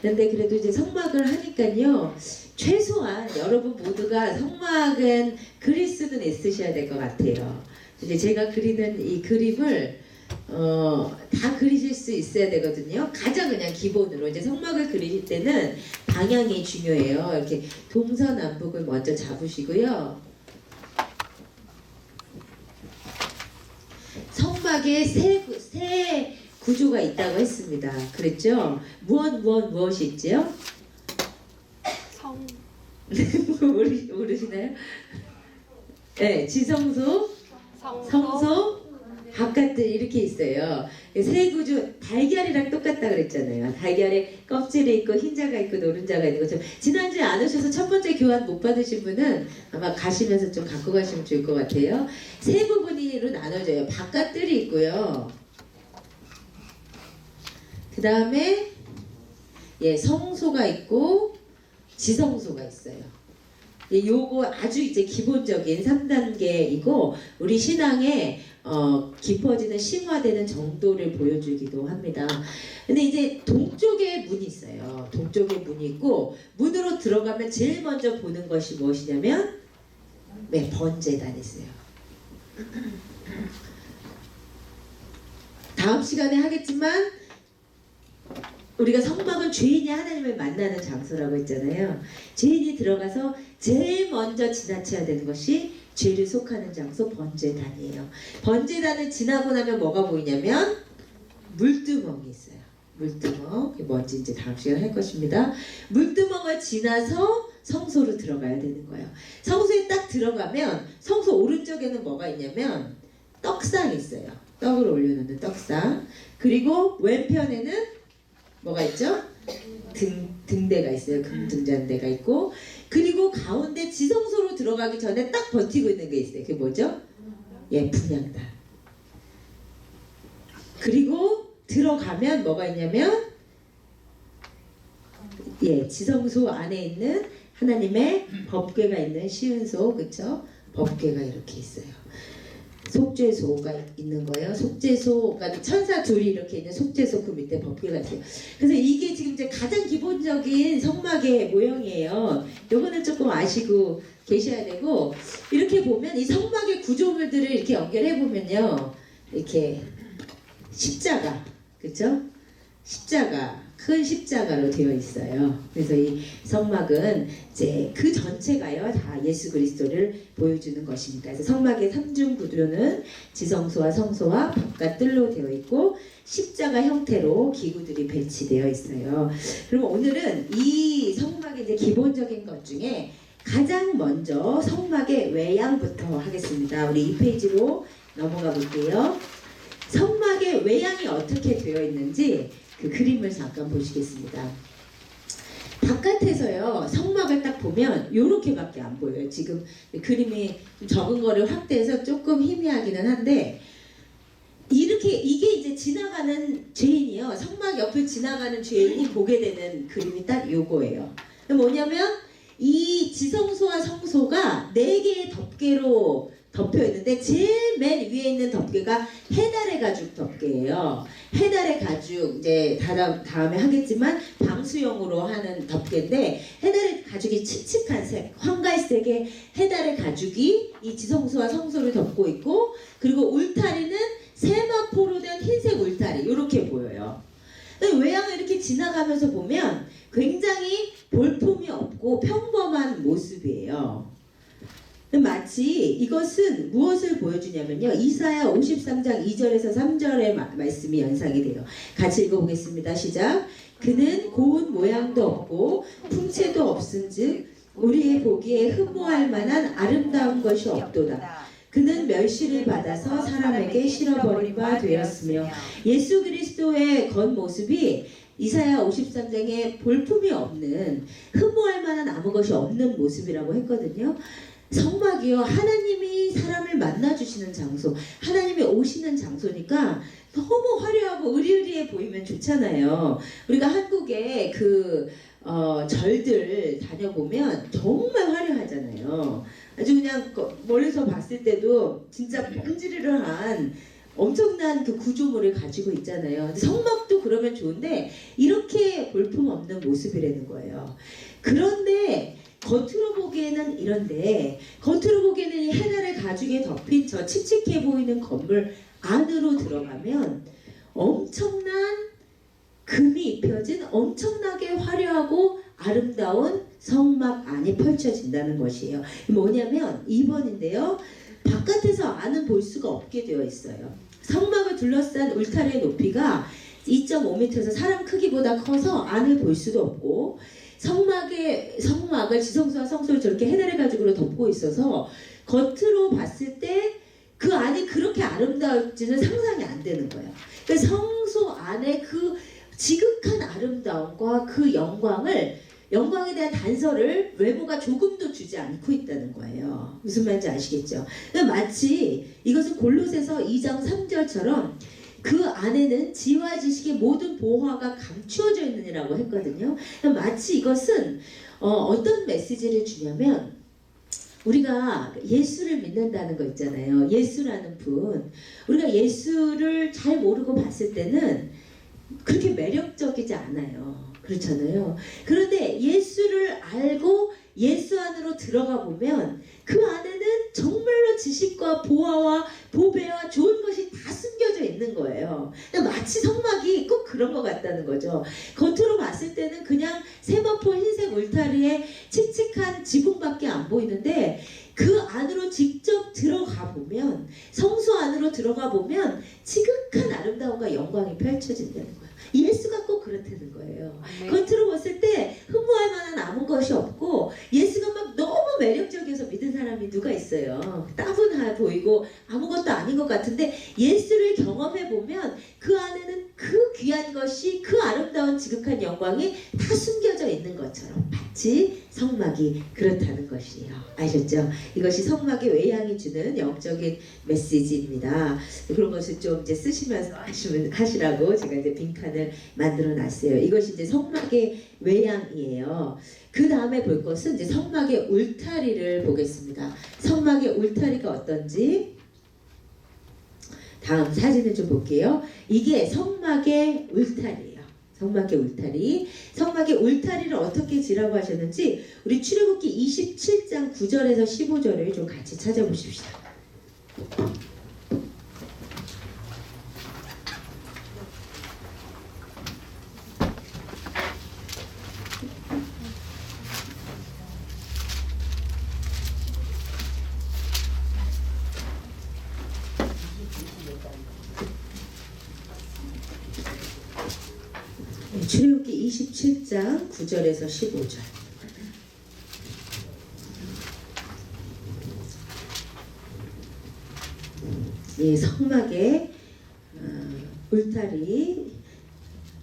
그런데 그래도 이제 성막을 하니까요, 최소한 여러분 모두가 성막은 그릴 수는 있으셔야 될 것 같아요. 이제 제가 그리는 이 그림을 다 그리실 수 있어야 되거든요. 가장 그냥 기본으로 이제 성막을 그리실 때는 방향이 중요해요. 이렇게 동서남북을 먼저 잡으시고요. 성막에 세 구조가 있다고 했습니다. 그랬죠? 무엇이 있죠? 성. 모르시나요? 네, 지성소, 성소, 바깥들 이렇게 있어요. 세 구조, 달걀이랑 똑같다 그랬잖아요. 달걀에 껍질이 있고 흰자가 있고 노른자가 있는 것처럼. 지난주에 안 오셔서 첫 번째 교환 못 받으신 분은 아마 가시면서 좀 갖고 가시면 좋을 것 같아요. 세 부분으로 나눠져요. 바깥들이 있고요. 그 다음에 성소가 있고 지성소가 있어요. 요거 아주 이제 기본적인 3단계이고 우리 신앙에 깊어지는 심화되는 정도를 보여주기도 합니다. 근데 이제 동쪽에 문이 있어요. 동쪽에 문이 있고 문으로 들어가면 제일 먼저 보는 것이 무엇이냐면 번제단이 있어요. 다음 시간에 하겠지만 우리가 성막은 죄인이 하나님을 만나는 장소라고 했잖아요. 죄인이 들어가서 제일 먼저 지나쳐야 되는 것이 죄를 속하는 장소 번제단이에요. 번제단을 지나고 나면 뭐가 보이냐면 물두멍이 있어요. 물두멍, 뭔지 이제 다음 시간에 할 것입니다. 물두멍을 지나서 성소로 들어가야 되는 거예요. 성소에 딱 들어가면 성소 오른쪽에는 뭐가 있냐면 떡상이 있어요. 떡을 올려놓는 떡상. 그리고 왼편에는 뭐가 있죠? 등대가 있어요. 금등잔대가 있고, 그리고 가운데 지성소로 들어가기 전에 딱 버티고 있는 게 있어요. 그게 뭐죠? 분향단. 그리고 들어가면 뭐가 있냐면 지성소 안에 있는 하나님의 법궤가 있는 시은소, 그쵸? 법궤가 이렇게 있어요. 속죄소가 있는 거예요. 속죄소가 천사 둘이 이렇게 있는 속죄소 그 밑에 법궤가 있어요. 그래서 이게 지금 이제 가장 기본적인 성막의 모형이에요. 요거는 조금 아시고 계셔야 되고, 이렇게 보면 이 성막의 구조물들을 이렇게 연결해 보면요, 이렇게 십자가, 그렇죠? 십자가, 큰 십자가로 되어 있어요. 그래서 이 성막은 이제 그 전체가요 다 예수 그리스도를 보여주는 것입니다. 그래서 성막의 삼중 구조는 지성소와 성소와 바깥뜰로 되어 있고 십자가 형태로 기구들이 배치되어 있어요. 그럼 오늘은 이 성막의 이제 기본적인 것 중에 가장 먼저 성막의 외양부터 하겠습니다. 우리 2페이지로 넘어가 볼게요. 성막의 외양이 어떻게 되어 있는지 그 그림을 잠깐 보시겠습니다. 바깥에서요 성막을 딱 보면 이렇게밖에 안 보여요. 지금 그림이 좀 적은 거를 확대해서 조금 희미하기는 한데, 이게 이제 지나가는 죄인이요, 성막 옆을 지나가는 죄인이 보게 되는 그림이 딱 요거예요. 뭐냐면 이 지성소와 성소가 4개의 덮개로 덮여 있는데 제일 맨 위에 있는 덮개가 해달의 가죽 덮개예요. 해달의 가죽, 이제 다음에 하겠지만 방수용으로 하는 덮개인데, 해달의 가죽이 칙칙한 색, 황갈색의 해달의 가죽이 이 지성소와 성소를 덮고 있고, 그리고 울타리는 세마포로 된 흰색 울타리, 이렇게 보여요. 외양을 이렇게 지나가면서 보면 굉장히 볼품이 없고 평범한 모습이에요. 마치 이것은 무엇을 보여주냐면요, 이사야 53장 2절에서 3절의 말씀이 연상이 돼요. 같이 읽어보겠습니다. 시작. 그는 고운 모양도 없고 풍채도 없은즉 우리의 보기에 흠모할 만한 아름다운 것이 없도다. 그는 멸시를 받아서 사람에게 실어버린 바 되었으며, 예수 그리스도의 겉모습이 이사야 53장에 볼품이 없는, 흠모할 만한 아무 것이 없는 모습이라고 했거든요. 성막이요, 하나님이 사람을 만나주시는 장소, 하나님이 오시는 장소니까 너무 화려하고 의리의리해 보이면 좋잖아요. 우리가 한국의 절들 다녀보면 정말 화려하잖아요. 아주 그냥 멀리서 봤을 때도 진짜 번지르르한 엄청난 그 구조물을 가지고 있잖아요. 근데 성막도 그러면 좋은데 이렇게 볼품없는 모습이라는 거예요. 그런데 겉으로 보기에는 이런데 겉으로 보기에는 이 해날의 가죽에 덮인 저 칙칙해 보이는 건물 안으로 들어가면 엄청난 금이 입혀진 엄청나게 화려하고 아름다운 성막 안이 펼쳐진다는 것이에요. 뭐냐면 2번인데요. 바깥에서 안은 볼 수가 없게 되어 있어요. 성막을 둘러싼 울타리의 높이가 2.5m에서 사람 크기보다 커서 안을 볼 수도 없고 성막을 지성소와 성소를 저렇게 해달의 가죽으로 덮고 있어서 겉으로 봤을 때 그 안이 그렇게 아름다울지는 상상이 안 되는 거예요. 그러니까 성소 안에 그 지극한 아름다움과 그 영광에 대한 단서를 외모가 조금도 주지 않고 있다는 거예요. 무슨 말인지 아시겠죠? 그러니까 마치 이것은 골로새서 2장 3절처럼 그 안에는 지와 지식의 모든 보화가 감추어져 있느니라고 했거든요. 그러니까 마치 이것은 어떤 메시지를 주냐면 우리가 예수를 믿는다는 거 있잖아요. 예수라는 분. 우리가 예수를 잘 모르고 봤을 때는 그렇게 매력적이지 않아요. 그렇잖아요. 그런데 예수를 알고 예수 안으로 들어가 보면 그 안에는 정말로 지식과 보화와 보배와 좋은 것이 다 숨겨져 있는 거예요. 마치 성막이 꼭 그런 것 같다는 거죠. 겉으로 봤을 때는 그냥 세마포 흰색 울타리에 칙칙한 지붕밖에 안 보이는데 그 안으로 직접 들어가 보면 성소 안으로 들어가 보면 지극한 아름다움과 영광이 펼쳐진다는 거예요. 예수가 꼭 그렇다는 거예요. 네. 겉으로 봤을 때 흠모할 만한 아무 것이 없고 예수가 막 너무 매력적이어서 믿은 사람이 누가 있어요. 따분해 보이고 아무것도 아닌 것 같은데 예수를 경험해 보면 그 안에는 그 귀한 것이 그 아름다운 지극한 영광이 다 숨겨져 있는 것처럼 마치 성막이 그렇다는 것이에요. 아셨죠? 이것이 성막의 외양이 주는 영적인 메시지입니다. 그런 것을 좀 이제 쓰시면서 하시라고 제가 이제 빈칸을 만들어 놨어요. 이것이 이제 성막의 외양이에요. 그 다음에 볼 것은 이제 성막의 울타리를 보겠습니다. 성막의 울타리가 어떤지 다음 사진을 좀 볼게요. 이게 성막의 울타리예요. 성막의 울타리. 성막의 울타리를 어떻게 지라고 하셨는지 우리 출애굽기 27장 9절에서 15절을 좀 같이 찾아보십시다. 출애굽기 27장 9절에서 15절. 이 성막의 울타리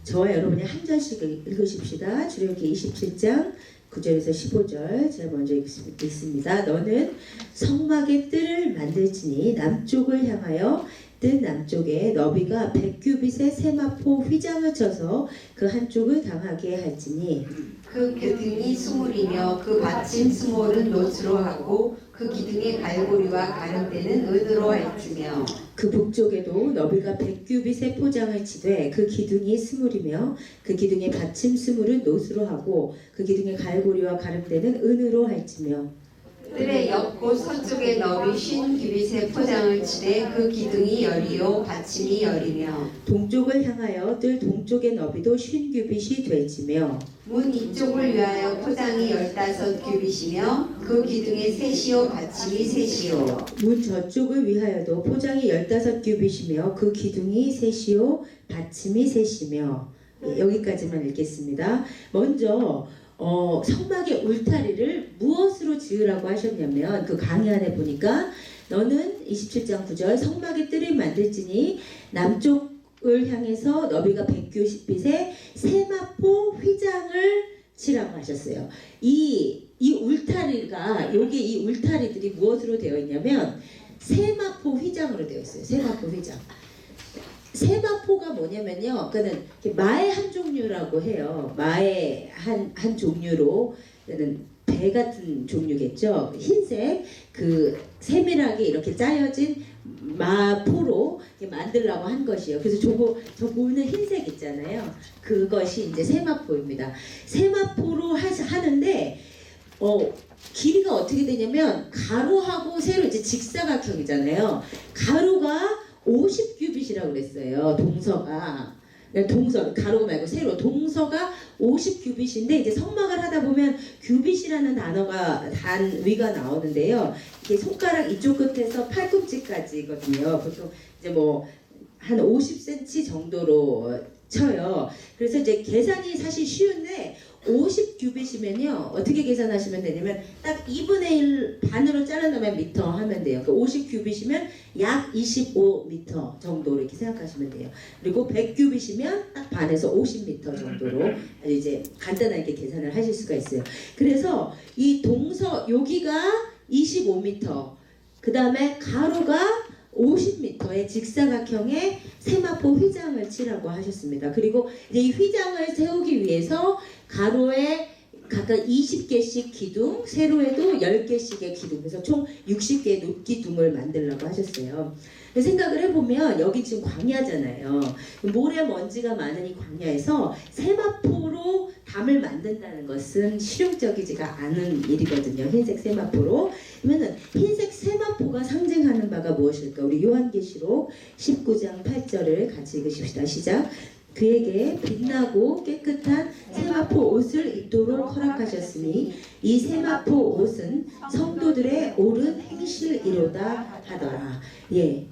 저와 여러분이 한 절씩 읽으십시다. 출애굽기 27장 9절에서 15절 제가 먼저 읽습니다. 너는 성막의 뜰을 만들지니 남쪽을 향하여 뜰 남쪽에 너비가 100규빗의 세마포 휘장을 쳐서 그 한쪽을 당하게 할지니 그 기둥이 수물이며 그 받침 수몰은 노수로 하고 그 기둥의 갈고리와 가름대는 은으로 할지며 그 북쪽에도 너비가 100규빗의 포장을 치되 그 기둥이 스물이며 그 기둥의 받침 스물은 노수로 하고 그 기둥의 갈고리와 가름대는 은으로 할지며 뜰의 옆곧 서쪽에 너비 50규빗의 포장을 치되 그 기둥이 열이요 받침이 열이며 동쪽을 향하여 뜰 동쪽의 너비도 50규빗이 될지며 문 이쪽을 위하여 포장이 15규빗이며 그 기둥의 셋이요 받침이 셋이요 문 저쪽을 위하여도 포장이 15규빗이며 그 기둥이 셋이요 받침이 셋이며 여기까지만 읽겠습니다. 먼저 성막의 울타리를 무엇으로 지으라고 하셨냐면 그 강의 안에 보니까 너는 27장 9절 성막의 뜰을 만들지니 남쪽을 향해서 너비가 100규빗의 세마포 휘장을 치라고 하셨어요. 이 울타리가 이 울타리들이 무엇으로 되어 있냐면 세마포 휘장으로 되어 있어요. 세마포 휘장. 세마포가 뭐냐면요. 그는 마의 한 종류라고 해요. 마의 한 종류로 그는 배 같은 종류겠죠. 흰색 그 세밀하게 이렇게 짜여진 마포로 이렇게 만들려고 한 것이에요. 그래서 저 보이는 흰색 있잖아요. 그것이 이제 세마포입니다. 세마포로 하는데 길이가 어떻게 되냐면 가로하고 세로 이제 직사각형이잖아요. 가로가 50규빗이라고 그랬어요. 동서 가로 말고 세로 동서가 50규빗인데 이제 성막을 하다 보면 규빗이라는 단어가 단위가 나오는데요. 이게 손가락 이쪽 끝에서 팔꿈치까지거든요. 보통 이제 뭐 한 50cm 정도로 쳐요. 그래서 이제 계산이 사실 쉬운데 50규빗이면요 어떻게 계산하시면 되냐면 딱 2분의 1 반으로 잘라놓으면 미터 하면 돼요. 그 50규빗이면 약 25m 정도로 이렇게 생각하시면 돼요. 그리고 100규빗이면 딱 반에서 50m 정도로 이제 간단하게 계산을 하실 수가 있어요. 그래서 이 동서 여기가 25m, 그 다음에 가로가 50m의 직사각형의 세마포 휘장을 치라고 하셨습니다. 그리고 이제 이 휘장을 세우기 위해서 가로에 각각 20개씩 기둥, 세로에도 10개씩의 기둥, 그래서 총 60개의 놋기둥을 만들라고 하셨어요. 생각을 해보면 여기 지금 광야잖아요. 모래먼지가 많은 이 광야에서 세마포로 담을 만든다는 것은 실용적이지가 않은 일이거든요. 흰색 세마포로. 그러면 흰색 세마포가 상징하는 바가 무엇일까? 우리 요한계시록 19장 8절을 같이 읽으십시다. 시작. 그에게 빛나고 깨끗한 세마포 옷을 입도록 허락하셨으니 이 세마포 옷은 성도들의 옳은 행실이로다 하더라. 예,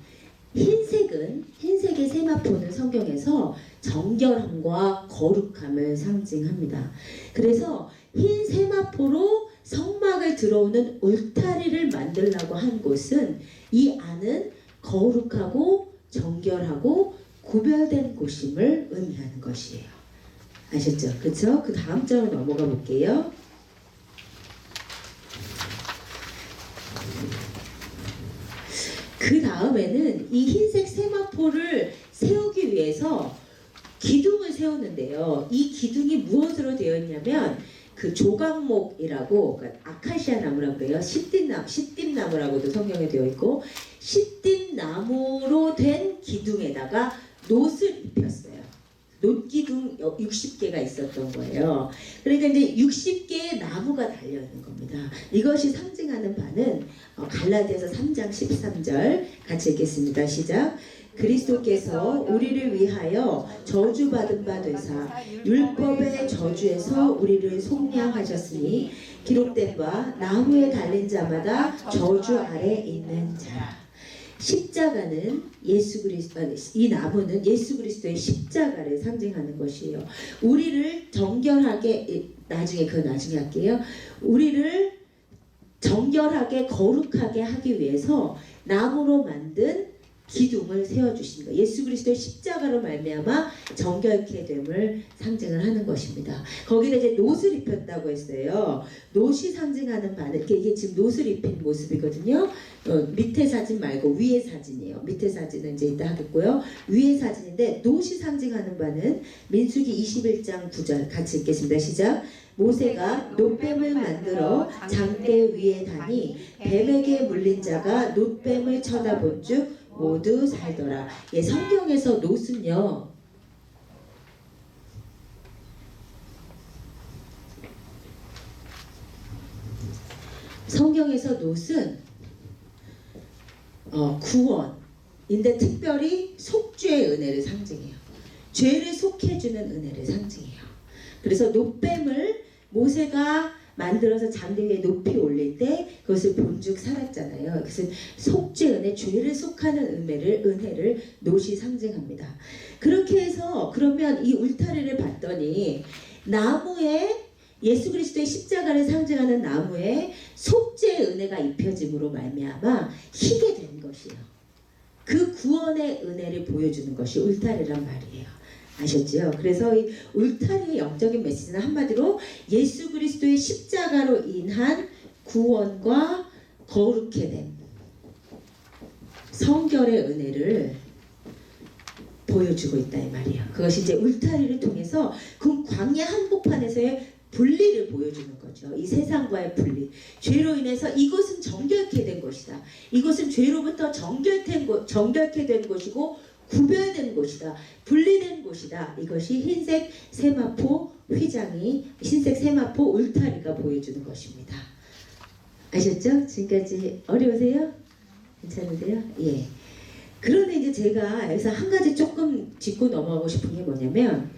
흰색의 세마포는 성경에서 정결함과 거룩함을 상징합니다. 그래서 흰 세마포로 성막을 들어오는 울타리를 만들라고 한 곳은 이 안은 거룩하고 정결하고 구별된 곳임을 의미하는 것이에요. 아셨죠? 그렇죠? 그 다음 장으로 넘어가 볼게요. 그 다음에는 이 흰색 세마포를 세우기 위해서 기둥을 세우는데요. 이 기둥이 무엇으로 되어 있냐면 그 조각목이라고, 그러니까 아카시아 나무라고 그래요. 시띠나무라고도 성경에 되어 있고, 시띠나무로 된 기둥에다가 놋을 입혔어요. 놋기둥 60개가 있었던 거예요. 그러니까 이제 60개의 나무가 달려있는 겁니다. 이것이 상징하는 바는 갈라디아서 3장 13절 같이 읽겠습니다. 시작. 그리스도께서 우리를 위하여 저주받은 바 되사 율법의 저주에서 우리를 속량하셨으니 기록된 바 나무에 달린 자마다 저주 아래 있는 자라. 십자가는 이 나무는 예수 그리스도의 십자가를 상징하는 것이에요. 우리를 정결하게, 나중에 할게요. 우리를 정결하게 거룩하게 하기 위해서 나무로 만든 기둥을 세워주신 거예요. 예수 그리스도의 십자가로 말미암아 정결케 됨을 상징을 하는 것입니다. 거기다 이제 놋을 입혔다고 했어요. 놋이 상징하는 바는 이게 지금 놋을 입힌 모습이거든요. 밑에 사진 말고 위에 사진이에요. 밑에 사진은 이제 이따 하겠고요. 위에 사진인데 놋이 상징하는 바는 민수기 21장 9절 같이 읽겠습니다. 시작. 모세가 놋뱀을 만들어 장대 위에 다니 뱀에게 물린 자가 놋뱀을 쳐다본 즉 모두 살더라. 예, 성경에서 놋은요, 구원인데 특별히 속죄의 은혜를 상징해요. 죄를 속해주는 은혜를 상징해요. 그래서 놋뱀을 모세가 만들어서 장대 위에 높이 올릴 때 그것을 본즉 살았잖아요. 그것은 속죄 은혜, 죄를 속하는 은혜를 놋이 상징합니다. 그렇게 해서 그러면 이 울타리를 봤더니 나무에 예수 그리스도의 십자가를 상징하는 나무에 속죄의 은혜가 입혀짐으로 말미암아 희게 된 것이에요. 그 구원의 은혜를 보여주는 것이 울타리란 말이에요. 아셨죠? 그래서 이 울타리의 영적인 메시지는 한마디로 예수 그리스도의 십자가로 인한 구원과 거룩해 됨, 성결의 은혜를 보여주고 있다 이 말이에요. 그것이 이제 울타리를 통해서 그 광야 한복판에서의 분리를 보여주는 거죠. 이 세상과의 분리. 죄로 인해서 이것은 정결케 된 것이다. 이것은 죄로부터 정결케 된 것이고 구별된 곳이다. 분리된 곳이다. 이것이 흰색 세마포 휘장이, 흰색 세마포 울타리가 보여주는 것입니다. 아셨죠? 지금까지 어려우세요? 괜찮으세요? 예. 그런데 이제 제가 여기서 한 가지 조금 짚고 넘어가고 싶은 게 뭐냐면,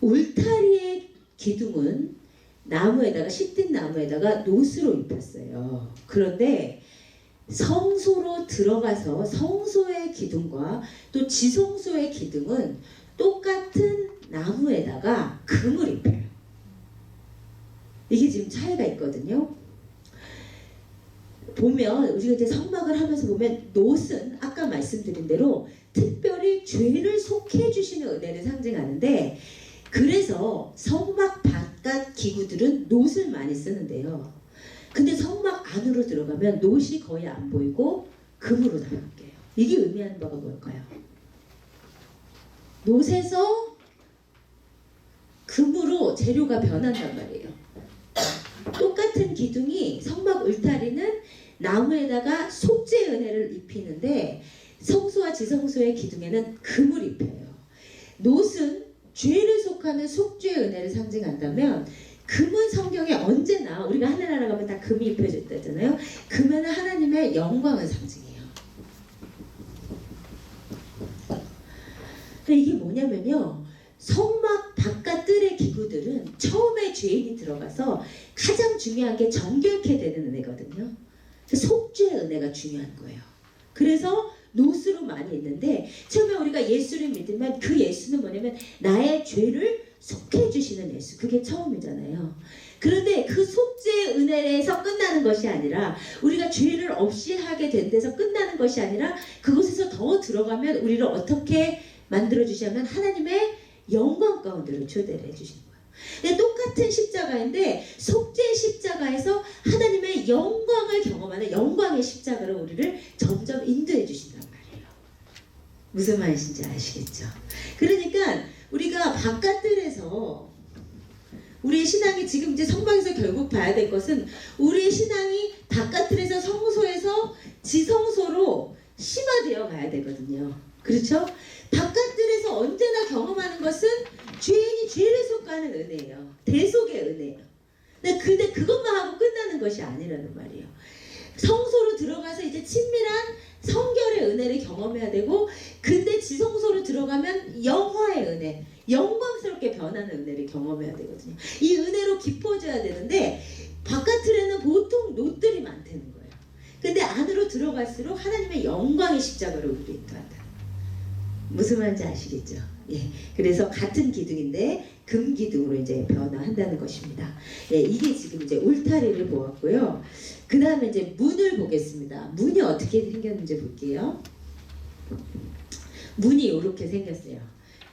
울타리의 기둥은 나무에다가, 시든 나무에다가 노스로 입혔어요. 그런데 성소로 들어가서 성소의 기둥과 또 지성소의 기둥은 똑같은 나무에다가 금을 입혀요. 이게 지금 차이가 있거든요. 보면 우리가 이제 성막을 하면서 보면 놋은 아까 말씀드린 대로 특별히 죄를 속해 주시는 은혜를 상징하는데, 그래서 성막 바깥 기구들은 놋을 많이 쓰는데요. 근데 성막 안으로 들어가면 놋이 거의 안 보이고 금으로 다 바뀌어요. 이게 의미하는 바가 뭘까요? 놋에서 금으로 재료가 변한단 말이에요. 똑같은 기둥이, 성막 울타리는 나무에다가 속죄의 은혜를 입히는데 성소와 지성소의 기둥에는 금을 입혀요. 놋은 죄를 속하는 속죄의 은혜를 상징한다면, 금은 성경에 언제나 우리가 하늘나라 가면 다 금이 입혀졌다잖아요. 금은 하나님의 영광을 상징해요. 근데 이게 뭐냐면요, 성막 바깥 뜰의 기구들은 처음에 죄인이 들어가서 가장 중요한 게 정결케 되는 은혜거든요. 속죄의 은혜가 중요한 거예요. 그래서 놋으로 많이 있는데, 처음에 우리가 예수를 믿으면 그 예수는 뭐냐면 나의 죄를 속해 주시는 예수, 그게 처음이잖아요. 그런데 그 속죄의 은혜에서 끝나는 것이 아니라, 우리가 죄를 없이 하게 된 데서 끝나는 것이 아니라, 그곳에서 더 들어가면 우리를 어떻게 만들어 주시냐면 하나님의 영광 가운데로 초대를 해주시는 거예요. 근데 똑같은 십자가인데 속죄의 십자가에서 하나님의 영광을 경험하는 영광의 십자가로 우리를 점점 인도해 주신단 말이에요. 무슨 말인지 아시겠죠? 그러니까 우리가 바깥들에서 우리의 신앙이, 지금 이제 성막에서 결국 봐야 될 것은 우리의 신앙이 바깥들에서 성소에서 지성소로 심화되어 가야 되거든요. 그렇죠? 바깥들에서 언제나 경험하는 것은 죄인이 죄를 속하는 은혜예요. 대속의 은혜예요. 근데 그것만 하고 끝나는 것이 아니라는 말이에요. 성소로 들어가서 이제 친밀한 성결의 은혜를 경험해야 되고, 근데 지성소로 들어가면 영화의 은혜, 영광스럽게 변하는 은혜를 경험해야 되거든요. 이 은혜로 깊어져야 되는데 바깥틀에는 보통 놋들이 많다는 거예요. 근데 안으로 들어갈수록 하나님의 영광의 십자가로 우리를 인도한다. 무슨 말인지 아시겠죠? 예. 그래서 같은 기둥인데 금 기둥으로 이제 변화한다는 것입니다. 예, 이게 지금 이제 울타리를 보았고요. 그 다음에 이제 문을 보겠습니다. 문이 어떻게 생겼는지 볼게요. 문이 이렇게 생겼어요.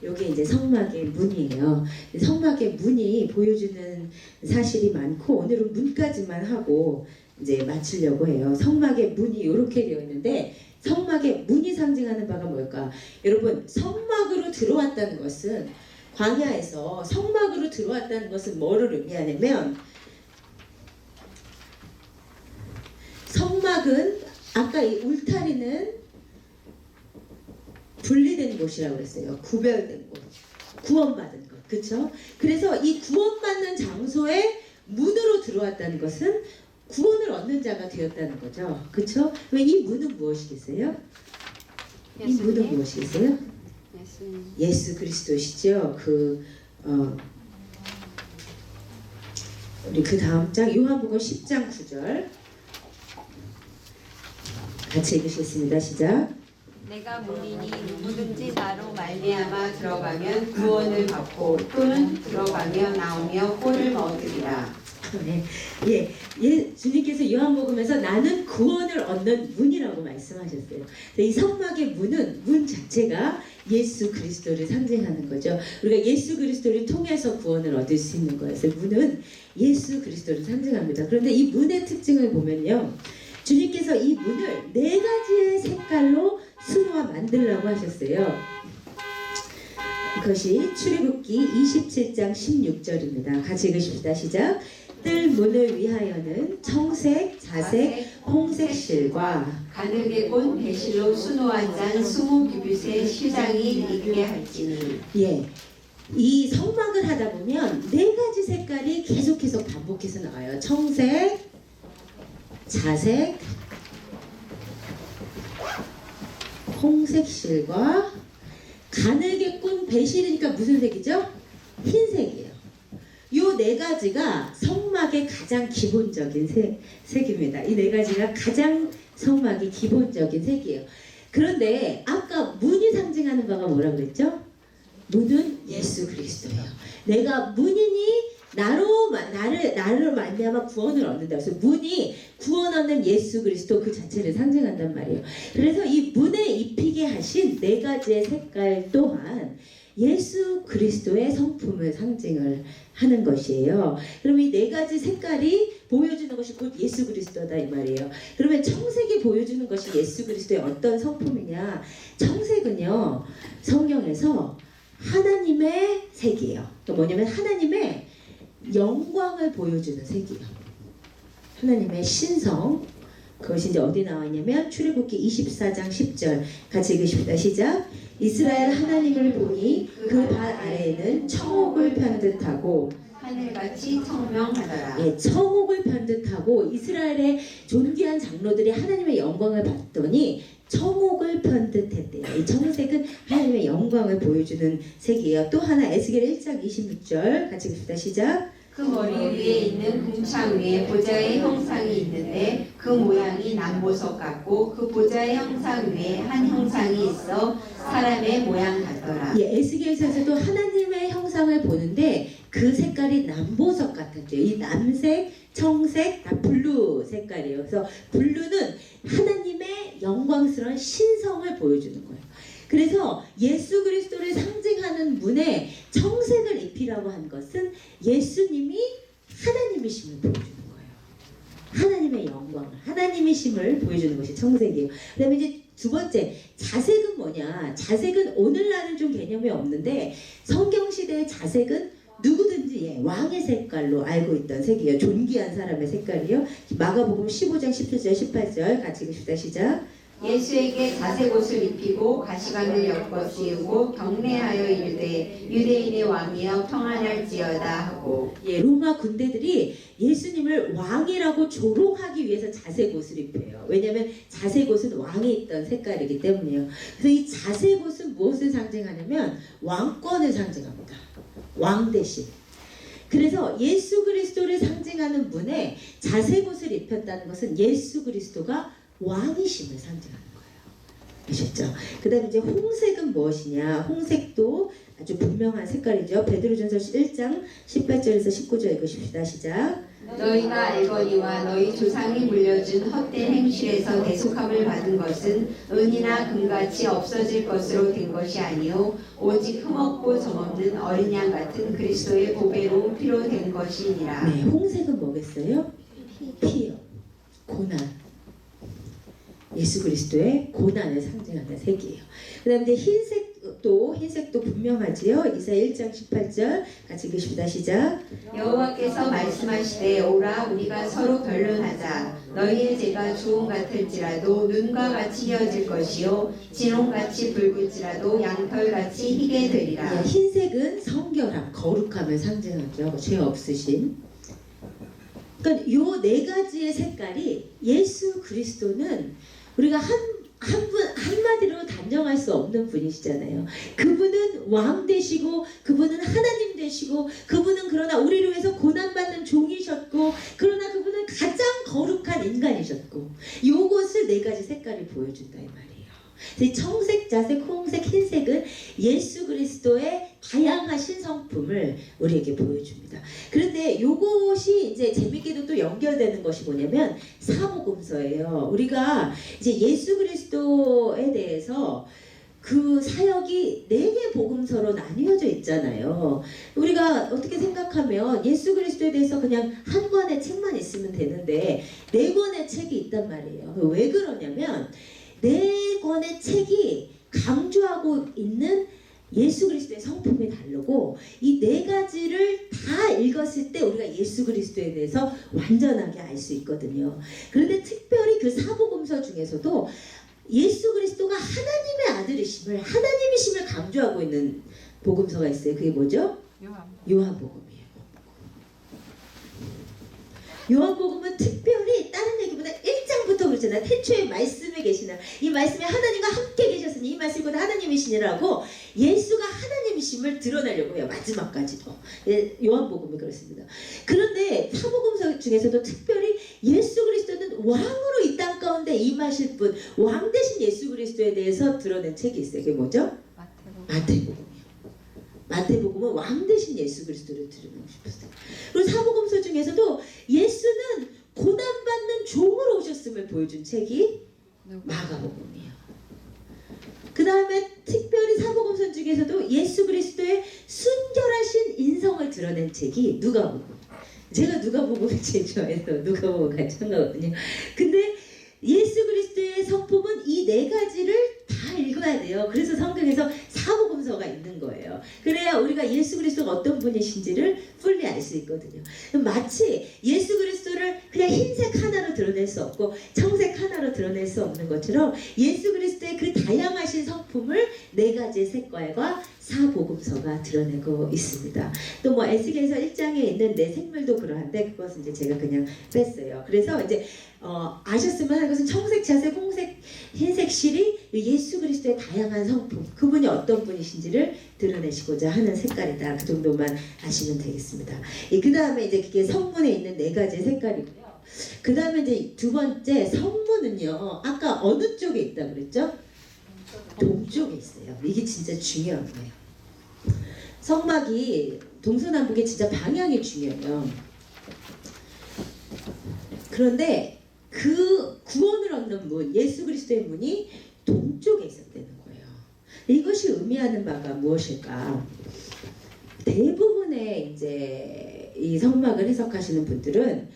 이게 이제 성막의 문이에요. 성막의 문이 보여주는 사실이 많고, 오늘은 문까지만 하고 이제 마치려고 해요. 성막의 문이 이렇게 되어 있는데, 성막의 문이 상징하는 바가 뭘까? 여러분, 성막으로 들어왔다는 것은, 광야에서 성막으로 들어왔다는 것은 뭐를 의미하냐면, 성막은 아까 이 울타리는 분리된 곳이라고 했어요. 구별된 곳, 구원받은 곳, 그렇죠? 그래서 이 구원받는 장소에 문으로 들어왔다는 것은 구원을 얻는 자가 되었다는 거죠. 그렇죠? 왜 이 문은 무엇이겠어요? 이 문은 무엇이겠어요? 예수 그리스도시죠. 우리 그 다음 장 요한복음 10장 9절 같이 읽으시겠습니다. 시작. 내가 문이니 누구든지 나로 말미암아 들어가면 구원을 받고 또는 들어가며 나오며 꼴을 얻으리라. 네. 예, 주님께서 요한복음에서 나는 구원을 얻는 문이라고 말씀하셨어요. 이 성막의 문은, 문 자체가 예수 그리스도를 상징하는 거죠. 우리가 예수 그리스도를 통해서 구원을 얻을 수 있는 거예요. 문은 예수 그리스도를 상징합니다. 그런데 이 문의 특징을 보면요, 주님께서 이 문을 4가지의 색깔로 수놓아 만들라고 하셨어요. 그것이 출애굽기 27장 16절입니다. 같이 읽으십시다. 시작. 뜰 문을 위하여는 청색, 자색, 홍색 실과 가늘게 꼰 배실로 수놓한 잔 20규빗의 시장이 익게 할지니. 예, 이 성막을 하다 보면 네 가지 색깔이 계속 반복해서 나와요. 청색, 자색, 홍색 실과 가늘게 꾼 배실이니까 무슨 색이죠? 흰색이에요. 요 네 가지가 성막의 가장 기본적인 색입니다. 이 네 가지가 가장 성막의 기본적인 색이에요. 그런데 아까 문이 상징하는 바가 뭐라고 그랬죠? 문은 예수 그리스도예요. 내가 문이니 나로 말미암아 구원을 얻는다. 그래서 문이 구원 얻는 예수 그리스도 그 자체를 상징한단 말이에요. 그래서 이 문에 입히게 하신 네 가지의 색깔 또한 예수 그리스도의 성품을 상징을 하는 것이에요. 그럼 이 네 가지 색깔이 보여주는 것이 곧 예수 그리스도다 이 말이에요. 그러면 청색이 보여주는 것이 예수 그리스도의 어떤 성품이냐? 청색은요, 성경에서 하나님의 색이에요. 또 뭐냐면 하나님의 영광을 보여주는 색이에요. 하나님의 신성. 그것이 이제 어디 나와 있냐면 출애굽기 24장 10절 같이 읽으십시다. 시작. 이스라엘 하나님을 보니 그 발 아래에는 청옥을 편 듯하고 하늘같이 청명하더라. 예, 청옥을 편 듯하고 이스라엘의 존귀한 장로들이 하나님의 영광을 봤더니 청옥을 편 듯했대요. 이 청색은 하나님의 영광을 보여주는 색이에요. 또 하나 에스겔 1장 26절 같이 읽읍시다. 시작. 그 머리 위에 있는 궁창 위에 보좌의 형상이 있는데 그 모양이 남보석 같고 그 보좌의 형상 위에 한 형상이 있어 사람의 모양 같더라. 예, 에스겔서에서도 하나님의 형상을 보는데 그 색깔이 남보석 같았죠. 이 남색, 청색, 다 블루 색깔이에요. 그래서 블루는 하나님의 영광스러운 신성을 보여주는 거예요. 그래서 예수 그리스도를 상징하는 문에 청색을 입히라고 한 것은 예수님이 하나님이심을 보여주는 거예요. 하나님의 영광을, 하나님이심을 보여주는 것이 청색이에요. 그 다음에 이제 두 번째, 자색은 뭐냐? 자색은 오늘날은 좀 개념이 없는데 성경시대의 자색은 누구든지 왕의 색깔로 알고 있던 색이에요. 존귀한 사람의 색깔이요. 마가복음 15장 17절 18절 같이 읽읍시다. 시작. 예수에게 자색 옷을 입히고 가시관을 엮어 씌우고 경례하여 이르되 유대인의 왕이여 평안할지어다 하고. 예, 로마 군대들이 예수님을 왕이라고 조롱하기 위해서 자색 옷을 입혀요. 왜냐하면 자색 옷은 왕이 입던 색깔이기 때문이에요. 그래서 이 자색 옷은 무엇을 상징하냐면 왕권을 상징합니다. 왕 대신. 그래서 예수 그리스도를 상징하는 문에 자색 옷을 입혔다는 것은 예수 그리스도가 왕이심을 상징하는 거예요. 아셨죠? 그 다음에 이제 홍색은 무엇이냐? 홍색도 아주 분명한 색깔이죠. 베드로전서 1장 18절에서 19절 읽으십시다. 시작. 너희가 알거니와 너희 조상이 물려준 헛된 행실에서 대속함을 받은 것은 은이나 금같이 없어질 것으로 된 것이 아니요 오직 흠없고 점없는 어린 양 같은 그리스도의 보배로 피로 된 것이니라. 네, 홍색은 뭐겠어요? 피요. 고난. 예수 그리스도의 고난을 상징하는 색이에요. 그 다음에 흰색도 분명하지요. 이사야 1장 18절 같이 읽으십니다. 시작. 여호와께서 말씀하시되 오라 우리가 서로 변론하자. 너희의 죄가 주홍 같을지라도 눈과 같이 휘어질 것이요 진홍같이 붉을지라도 양털같이 희게 되리라. 예, 흰색은 성결함, 거룩함을 상징하죠. 죄 없으심. 그러니까 요 네 가지의 색깔이 예수 그리스도는 우리가 한마디로 단정할 수 없는 분이시잖아요. 그분은 왕 되시고 그분은 하나님 되시고 그분은 그러나 우리를 위해서 고난받는 종이셨고 그러나 그분은 가장 거룩한 인간이셨고 요것을 네 가지 색깔이 보여준다 이 말이에요. 청색, 자색, 홍색, 흰색은 예수 그리스도의 다양하신 성품을 우리에게 보여줍니다. 그런데 요것이 이제 재밌게도 또 연결되는 것이 뭐냐면 사복음서예요. 우리가 이제 예수 그리스도에 대해서 그 사역이 4개 복음서로 나뉘어져 있잖아요. 우리가 어떻게 생각하면 예수 그리스도에 대해서 그냥 한 권의 책만 있으면 되는데 4권의 책이 있단 말이에요. 왜 그러냐면 4권의 책이 강조하고 있는 예수 그리스도의 성품이 다르고 이 네 가지를 다 읽었을 때 우리가 예수 그리스도에 대해서 완전하게 알 수 있거든요. 그런데 특별히 그 사복음서 중에서도 예수 그리스도가 하나님의 아들이심을 하나님이심을 강조하고 있는 복음서가 있어요. 그게 뭐죠? 요한복음이에요. 요한복음은 특별히 다른 얘기보다 1장부터 그러잖아요. 태초에 말씀에 계시나 이 말씀에 하나님과 함께 계셨으니 이 말씀보다 하나님이시니라고 예수가 하나님이심을 드러내려고 해요. 마지막까지도. 요한복음이 그렇습니다. 그런데 사복음서 중에서도 특별히 예수 그리스도는 왕으로 이 땅 가운데 임하실 분, 왕 대신 예수 그리스도에 대해서 드러낸 책이 있어요. 그게 뭐죠? 마태복음이에요. 마태복음은 왕 대신 예수 그리스도를 드러내고 싶었어요. 그리고 사복음서 중에서도 예수는 고난받는 종으로 오셨음을 보여준 책이 마가복음이에요. 그 다음에 특별히 사복음서 중에서도 예수 그리스도의 순결하신 인성을 드러낸 책이 누가복음. 제가 누가복음을 제일 좋아해서 누가복음 같이 한 거거든요. 근데 예수 그리스도의 성품은 이 네 가지를 다 읽어야 돼요. 그래서 성경에서 사복음서가 있는 거예요. 그래야 우리가 예수 그리스도가 어떤 분이신지를 풀리 알 수 있거든요. 마치 예수 그리스도를 그냥 흰색 하나로 드러낼 수 없고 청색 하나로 드러낼 수 없는 것처럼 예수 그리스도의 그 다양하신 성품을 네 가지의 색깔과 사복음서가 드러내고 있습니다. 또 뭐 에스겔서 1장에 있는 내 생물도 그러한데 그것은 이제 제가 그냥 뺐어요. 그래서 이제 아셨으면 하는 것은 청색, 자색, 홍색, 흰색 실이 예수 그리스도의 다양한 성품, 그분이 어떤 분이신지를 드러내시고자 하는 색깔이다. 그 정도만 아시면 되겠습니다. 그 다음에 이제 그게 성문에 있는 네 가지의 색깔이고요. 그 다음에 이제 두 번째 성문은요. 아까 어느 쪽에 있다고 그랬죠? 동쪽에 있어요. 이게 진짜 중요한 거예요. 성막이 동서남북에 진짜 방향이 중요해요. 그런데 그 구원을 얻는 문, 예수 그리스도의 문이 동쪽에 있었다는 거예요. 이것이 의미하는 바가 무엇일까? 대부분의 이제 이 성막을 해석하시는 분들은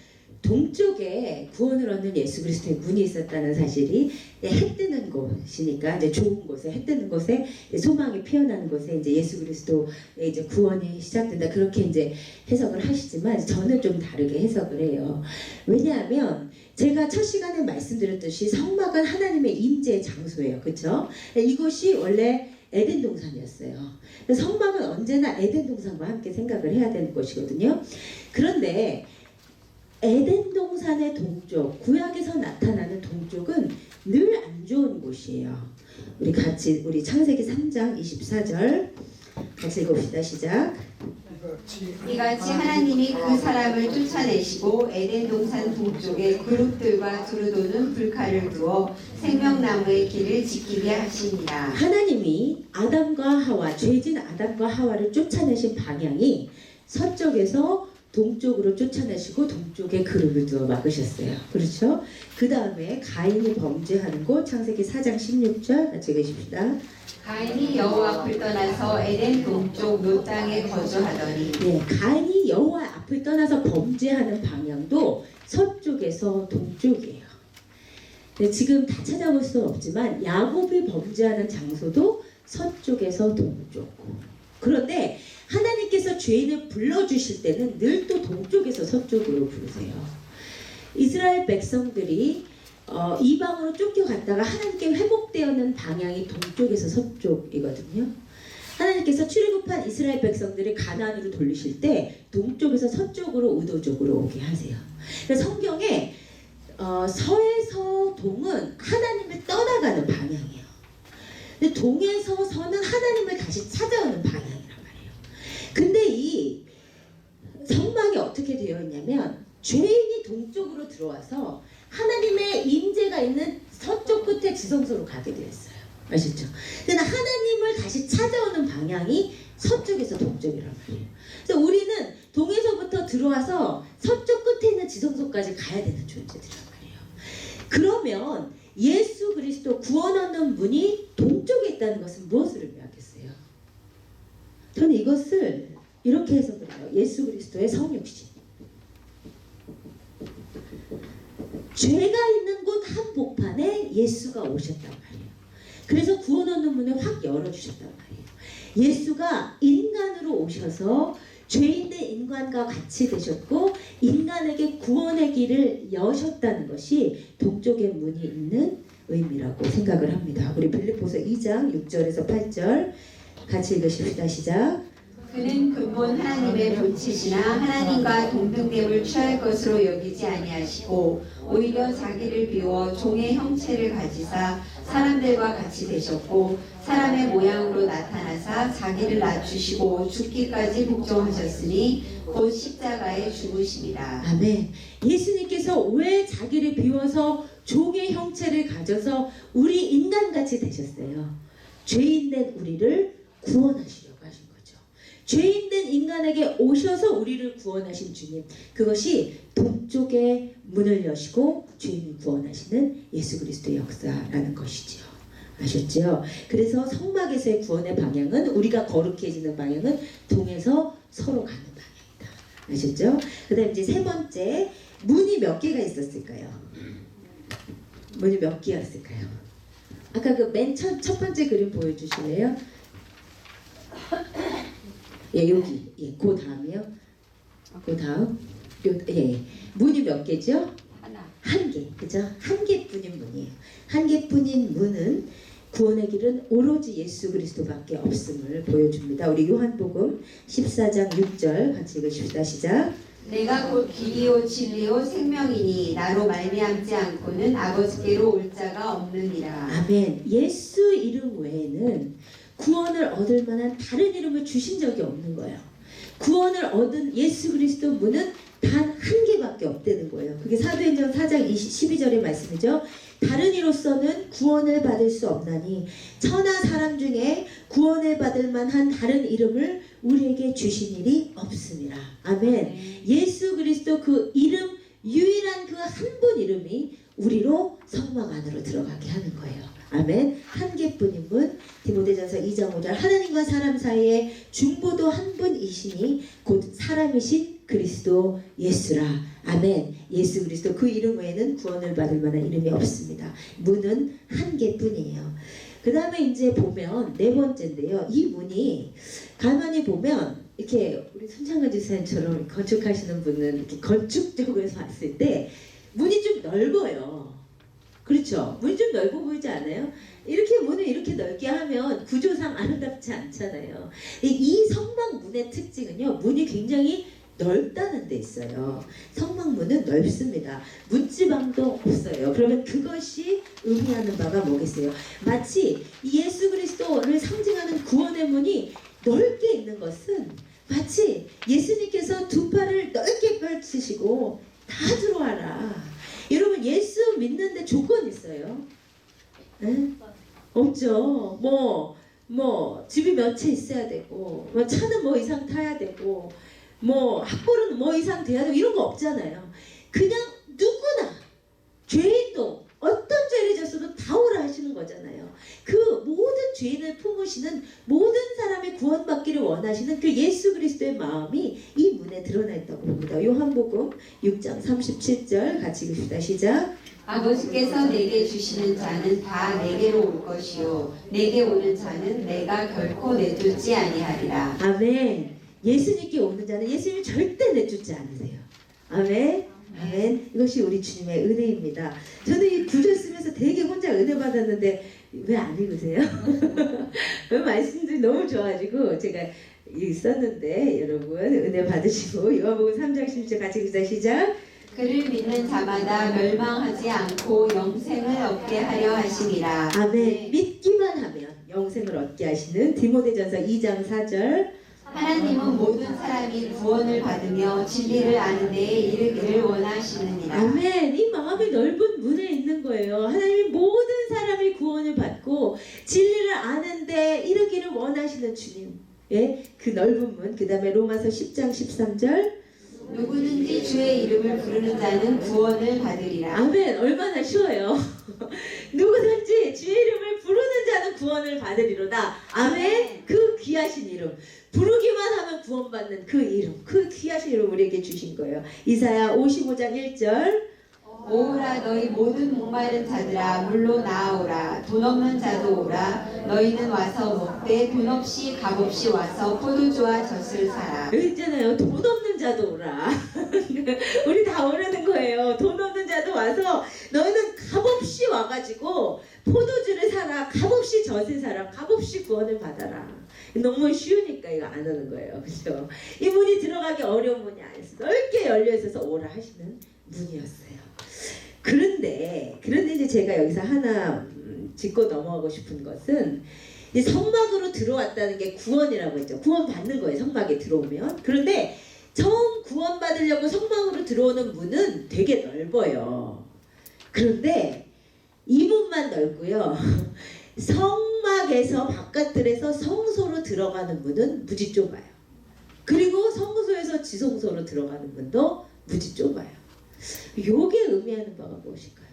동쪽에 구원을 얻는 예수 그리스도의 문이 있었다는 사실이 해 뜨는 곳이니까 이제 좋은 곳에 해 뜨는 곳에 소망이 피어나는 곳에 이제 예수 그리스도의 이제 구원이 시작된다 그렇게 이제 해석을 하시지만 저는 좀 다르게 해석을 해요. 왜냐하면 제가 첫 시간에 말씀드렸듯이 성막은 하나님의 임재의 장소예요, 그렇죠? 이곳이 원래 에덴 동산이었어요. 성막은 언제나 에덴 동산과 함께 생각을 해야 되는 것이거든요. 그런데 에덴 동산의 동쪽, 구약에서 나타나는 동쪽은 늘 안 좋은 곳이에요. 우리 창세기 3장 24절 같이 읽읍시다. 시작. 이같이 하나님이 그 사람을 쫓아내시고 에덴 동산 동쪽에 그룹들과 두루도는 불칼을 두어 생명나무의 길을 지키게 하십니다. 하나님이 아담과 하와, 죄진 아담과 하와를 쫓아내신 방향이 서쪽에서 동쪽으로 쫓아내시고 동쪽에 그룹을 두어 막으셨어요. 그렇죠? 그 다음에 가인이 범죄하는 곳 창세기 4장 16절 같이 읽으십시다. 가인이 여호와 앞을 떠나서 에덴 동쪽 노 땅에 거주하더니 네, 가인이 여호와 앞을 떠나서 범죄하는 방향도 서쪽에서 동쪽이에요. 네, 지금 다 찾아볼 수는 없지만 야곱이 범죄하는 장소도 서쪽에서 동쪽. 그런데 하나님께서 죄인을 불러주실 때는 늘 또 동쪽에서 서쪽으로 부르세요. 이스라엘 백성들이 이방으로 쫓겨갔다가 하나님께 회복되어는 방향이 동쪽에서 서쪽이거든요. 하나님께서 출애굽한 이스라엘 백성들을 가나안으로 돌리실 때 동쪽에서 서쪽으로 의도적으로 오게 하세요. 그래서 성경에 서에서 동은 하나님을 떠나가는 방향이에요. 근데 동에서 서는 하나님을 다시 찾아오는 방향이란 말이에요. 근데 이 성막이 어떻게 되어 있냐면 죄인이 동쪽으로 들어와서 하나님의 임재가 있는 서쪽 끝에 지성소로 가게 되었어요. 아시죠? 근데 하나님을 다시 찾아오는 방향이 서쪽에서 동쪽이란 말이에요. 그래서 우리는 동에서부터 들어와서 서쪽 끝에 있는 지성소까지 가야 되는 존재들이란 말이에요. 그러면 예수 그리스도 구원 얻는 문이 동쪽에 있다는 것은 무엇을 의미하겠어요? 저는 이것을 이렇게 해석을 해요. 예수 그리스도의 성육신. 죄가 있는 곳 한복판에 예수가 오셨단 말이에요. 그래서 구원 얻는 문을 확 열어주셨단 말이에요. 예수가 인간으로 오셔서 죄인된 인간과 같이 되셨고 인간에게 구원의 길을 여셨다는 것이 동쪽의 문이 있는 의미라고 생각을 합니다. 우리 빌립보서 2장 6절에서 8절 같이 읽으십시다. 시작. 그는 근본 하나님의 본체시나 하나님과 동등됨을 취할 것으로 여기지 아니하시고 오히려 자기를 비워 종의 형체를 가지사 사람들과 같이 되셨고 사람의 모양으로 나타나사 자기를 낮추시고 죽기까지 복종하셨으니 곧 십자가에 죽으심이라. 아멘. 예수님께서 왜 자기를 비워서 종의 형체를 가져서 우리 인간같이 되셨어요? 죄인된 우리를 구원하시려고 하신 거죠. 죄인된 인간에게 오셔서 우리를 구원하신 주님, 그것이 동쪽의 문을 여시고 죄인을 구원하시는 예수 그리스도의 역사라는 것이죠. 아셨죠? 그래서 성막에서의 구원의 방향은, 우리가 거룩해지는 방향은 동에서 서로 가는 방향이다. 아셨죠? 그 다음 이제 세 번째, 문이 몇 개가 있었을까요? 문이 몇 개였을까요? 아까 그 맨 첫 번째 그림 보여주실래요? 예, 여기. 예, 그 다음이요. 그 다음. 예. 문이 몇 개죠? 한 개. 그죠? 한 개뿐인 문이에요. 한 개뿐인 문은 구원의 길은 오로지 예수 그리스도밖에 없음을 보여줍니다. 우리 요한복음 14장 6절 같이 읽으십시다. 시작. 내가 곧 길이요 진리요 생명이니 나로 말미암지 않고는 아버지께로 올 자가 없느니라. 아멘. 예수 이름 외에는 구원을 얻을 만한 다른 이름을 주신 적이 없는 거예요. 구원을 얻은 예수 그리스도 문은 단 한 개밖에 없다는 거예요. 그게 사도행전 4장 12절의 말씀이죠. 다른 이로서는 구원을 받을 수 없나니 천하 사람 중에 구원을 받을 만한 다른 이름을 우리에게 주신 일이 없습니다. 아멘. 예수 그리스도 그 이름, 유일한 그 한 분 이름이 우리로 성막 안으로 들어가게 하는 거예요. 아멘. 한 개뿐인 분, 디모데전서 2장 5절, 하나님과 사람 사이에 중보도 한 분이시니 곧 사람이신 그리스도 예수라. 아멘. 예수 그리스도 그 이름 외에는 구원을 받을 만한 이름이 없습니다. 문은 한 개뿐이에요. 그 다음에 이제 보면 네 번째인데요. 이 문이 가만히 보면 이렇게 우리 손창근 지사님처럼 건축하시는 분은 이렇게 건축적으로 봤을 때 문이 좀 넓어요. 그렇죠? 문이 좀 넓어 보이지 않아요? 이렇게 문을 이렇게 넓게 하면 구조상 아름답지 않잖아요. 이 성막문의 특징은요, 문이 굉장히 넓다는 데 있어요. 성막문은 넓습니다. 문지방도 없어요. 그러면 그것이 의미하는 바가 뭐겠어요? 마치 예수 그리스도를 상징하는 구원의 문이 넓게 있는 것은 마치 예수님께서 두 팔을 넓게 펼치시고 다 들어와라. 여러분, 예수 믿는데 조건 있어요? 에? 없죠. 뭐 집이 몇 채 있어야 되고, 뭐 차는 뭐 이상 타야 되고, 뭐 학벌은 뭐 이상 돼야 되고, 이런 거 없잖아요. 그냥 누구나 죄인도 어떤 죄를 졌어도 다 오라 하시는 거잖아요. 그 모든 죄인을 품으시는, 모든 사람의 구원받기를 원하시는 그 예수 그리스도의 마음이 이 문에 드러나 있다고 봅니다. 요한복음 6장 37절 같이 읽읍시다. 시작. 아버지께서 내게 주시는 자는 다 내게로 올 것이요 내게 오는 자는 내가 결코 내쫓지 아니하리라. 아멘. 예수님께 오는 자는 예수님 절대 내쫓지 않으세요. 아멘. 아멘. 이것이 우리 주님의 은혜입니다. 저는 이 구절 쓰면서 되게 혼자 은혜 받았는데 왜 안 읽으세요? 말씀들이 너무 좋아가지고 제가 썼는데 여러분 은혜 받으시고 요한복음 3장 10절 같이 읽자. 시작. 그를 믿는 자마다 멸망하지 않고 영생을 얻게 하려 하심이라. 아멘. 믿기만 하면 영생을 얻게 하시는 디모데전서 2장 4절. 하나님은 모든 사람이 구원을 받으며 진리를 아는 데에 이르기를 원하시느니라. 아멘. 이 마음이 넓은 문에 있는 거예요. 하나님이 모든 사람이 구원을 받고 진리를 아는 데 이르기를 원하시는 주님. 예? 그 넓은 문. 그 다음에 로마서 10장 13절. 누구든지 주의 이름을 부르는 자는 구원을 받으리라. 아멘. 얼마나 쉬워요. 누구든지 주의 이름을 부르는 자는 구원을 받으리로다. 아멘. 그 귀하신 이름. 부르기만 하면 구원받는 그 이름. 그 귀하신 이름 우리에게 주신 거예요. 이사야 55장 1절. 오라 너희 모든 목마른 자들아 물로 나아오라. 돈 없는 자도 오라. 너희는 와서 먹되 돈 없이 값 없이 와서 포도주와 젖을 사라. 여기 있잖아요. 돈 없는 자도 오라. 우리 다 오라는 거예요. 돈 없는 자도 와서 너희는 값없이 와가지고 포도주를 사라. 값없이 젖을 사라. 값없이 구원을 받아라. 너무 쉬우니까 이거 안 하는 거예요. 그렇죠? 이 문이 들어가기 어려운 문이 아니었어요. 넓게 열려 있어서 오라 하시는 문이었어요. 그런데 이제 제가 여기서 하나 짚고 넘어가고 싶은 것은 이 성막으로 들어왔다는 게 구원이라고 했죠. 구원 받는 거예요. 성막에 들어오면. 그런데 처음 구원 받으려고 성막으로 들어오는 문은 되게 넓어요. 그런데 이 문만 넓고요. 성막에서 바깥들에서 성소로 들어가는 문은 무지 좁아요. 그리고 성소에서 지성소로 들어가는 문도 무지 좁아요. 요게 의미하는 바가 무엇일까요?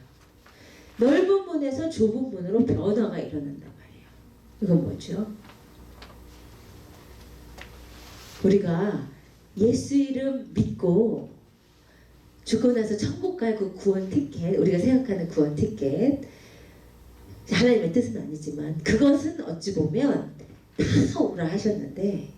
넓은 문에서 좁은 문으로 변화가 일어난단 말이에요. 이건 뭐죠? 우리가 예수 이름 믿고 죽고 나서 천국 갈 그 구원 티켓, 우리가 생각하는 구원 티켓, 하나님의 뜻은 아니지만 그것은 어찌 보면 다 오라 하셨는데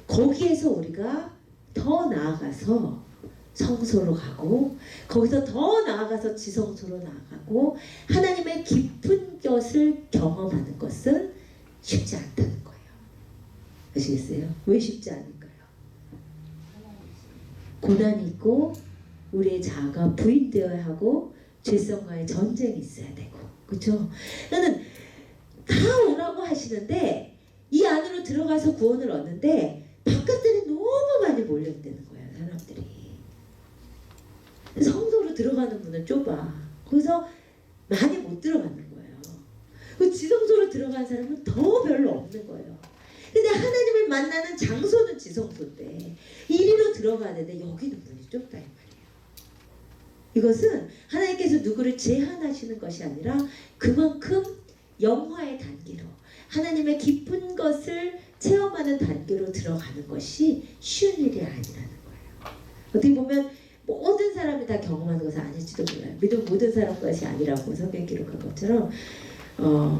거기에서 우리가 더 나아가서 성소로 가고 거기서 더 나아가서 지성소로 나아가고 하나님의 깊은 것을 경험하는 것은 쉽지 않다는 거예요. 아시겠어요? 왜 쉽지 않을까요? 고난이 있고 우리의 자아가 부인되어야 하고 죄성과의 전쟁이 있어야 되고, 그렇죠? 나는 다 오라고 하시는데 이 안으로 들어가서 구원을 얻는데 바깥들이 너무 많이 몰려드는 거예요, 사람들이. 성소로 들어가는 문은 좁아. 거기서 많이 못 들어가는 거예요. 그 지성소로 들어간 사람은 더 별로 없는 거예요. 근데 하나님을 만나는 장소는 지성소인데 이리로 들어가는데 여기는 문이 좁다 이 말이에요. 이것은 하나님께서 누구를 제한하시는 것이 아니라 그만큼 영화의 단계로 하나님의 깊은 것을 체험하는 단계로 들어가는 것이 쉬운 일이 아니라는 거예요. 어떻게 보면 모든 사람이 다 경험하는 것은 아닐지도 몰라요. 믿음 모든 사람 것이 아니라고 성경에 기록한 것처럼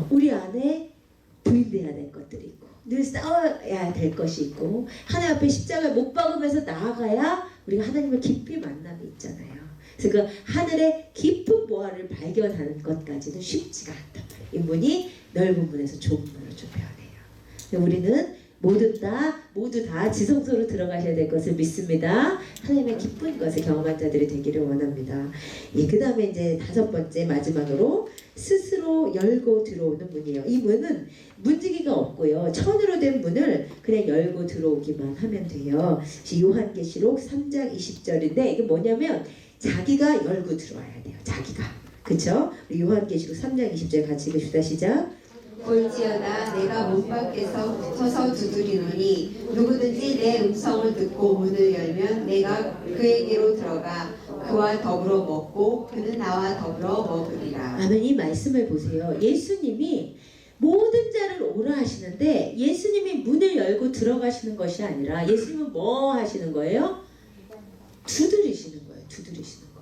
우리 안에 부인돼야 될 것들이 있고 늘 싸워야 될 것이 있고 하나님 앞에 십자가에 못 박으면서 나아가야 우리가 하나님을 깊이 만남이 있잖아요. 그래서 그 하늘의 깊은 보화를 발견하는 것까지는 쉽지가 않단 말이에요. 이 문이 넓은 문에서 좁은 문으로 좁혀야 돼요. 우리는 모두 다 지성소로 들어가셔야 될 것을 믿습니다. 하나님의 기쁜 것을 경험한 자들이 되기를 원합니다. 예, 그 다음에 이제 5번째 마지막으로 스스로 열고 들어오는 문이에요. 이 문은 문지기가 없고요. 천으로 된 문을 그냥 열고 들어오기만 하면 돼요. 요한계시록 3장 20절인데 이게 뭐냐면 자기가 열고 들어와야 돼요. 자기가. 그쵸? 요한계시록 3장 20절 같이 읽읍시다. 시작. 볼지어다 내가 문 밖에서 붙어서 두드리노니 누구든지 내 음성을 듣고 문을 열면 내가 그에게로 들어가 그와 더불어 먹고 그는 나와 더불어 먹으리라. 아멘. 이 말씀을 보세요. 예수님이 모든 자를 오라 하시는데 예수님이 문을 열고 들어가시는 것이 아니라 예수님은 뭐 하시는 거예요? 두드리시는 거예요. 두드리시는 거.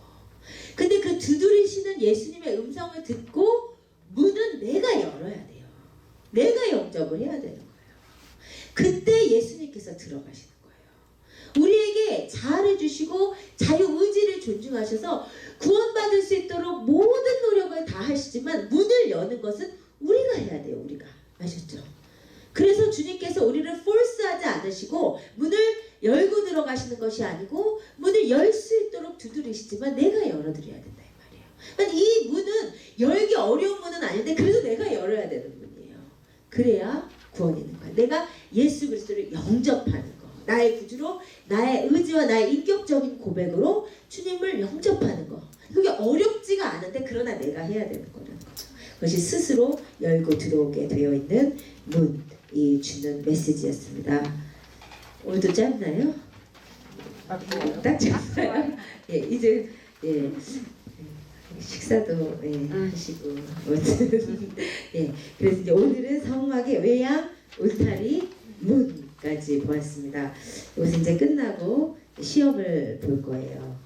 근데 그 두드리시는 예수님의 음성을 듣고 문은 내가 열어야 돼요. 내가 영접을 해야 되는 거예요. 그때 예수님께서 들어가시는 거예요. 우리에게 자아를 주시고 자유의지를 존중하셔서 구원받을 수 있도록 모든 노력을 다 하시지만 문을 여는 것은 우리가 해야 돼요. 우리가. 아셨죠? 그래서 주님께서 우리를 force하지 않으시고 문을 열고 들어가시는 것이 아니고 문을 열 수 있도록 두드리시지만 내가 열어드려야 된다 이 말이에요. 이 문은 열기 어려운 문은 아닌데 그래도 내가 열어야 되는 문이에요. 그래야 구원이 있는 거야. 내가 예수 그리스도를 영접하는 거. 나의 구주로 나의 의지와 나의 인격적인 고백으로 주님을 영접하는 거. 그게 어렵지가 않은데 그러나 내가 해야 되는 거라는 거죠. 그것이 스스로 열고 들어오게 되어 있는 문이 주는 메시지였습니다. 오늘도 짧나요? 딱 짧나요? 예, 이제 예. 식사도 하시고 예, 그래서 이제 오늘은 성막의 외양, 울타리, 문까지 보았습니다. 이것은 이제 끝나고 시험을 볼 거예요.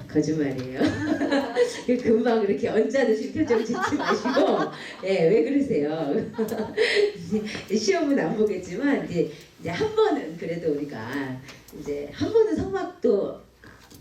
거짓말이에요. 금방 그렇게 언짢으신 표정 짓지 마시고, 예, 왜 그러세요? 시험은 안 보겠지만 이제 한 번은 그래도 우리가 이제 한 번은 성막도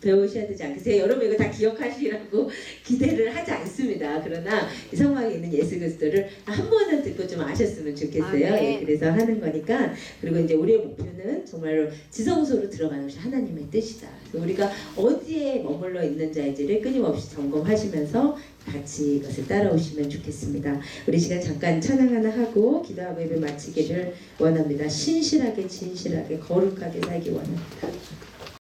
배우셔야 되지 않겠어요? 여러분 이거 다 기억하시라고 기대를 하지 않습니다. 그러나 이 성막에 있는 예수 그리스도를 한 번은 듣고 좀 아셨으면 좋겠어요. 아, 네. 예, 그래서 하는 거니까. 그리고 이제 우리의 목표는 정말로 지성소로 들어가는 것이 하나님의 뜻이다. 그래서 우리가 어디에 머물러 있는 자인지를 끊임없이 점검하시면서 같이 이것을 따라오시면 좋겠습니다. 우리 시간 잠깐 찬양 하나 하고 기도하고 예배 마치기를 원합니다. 신실하게 진실하게 거룩하게 살기 원합니다.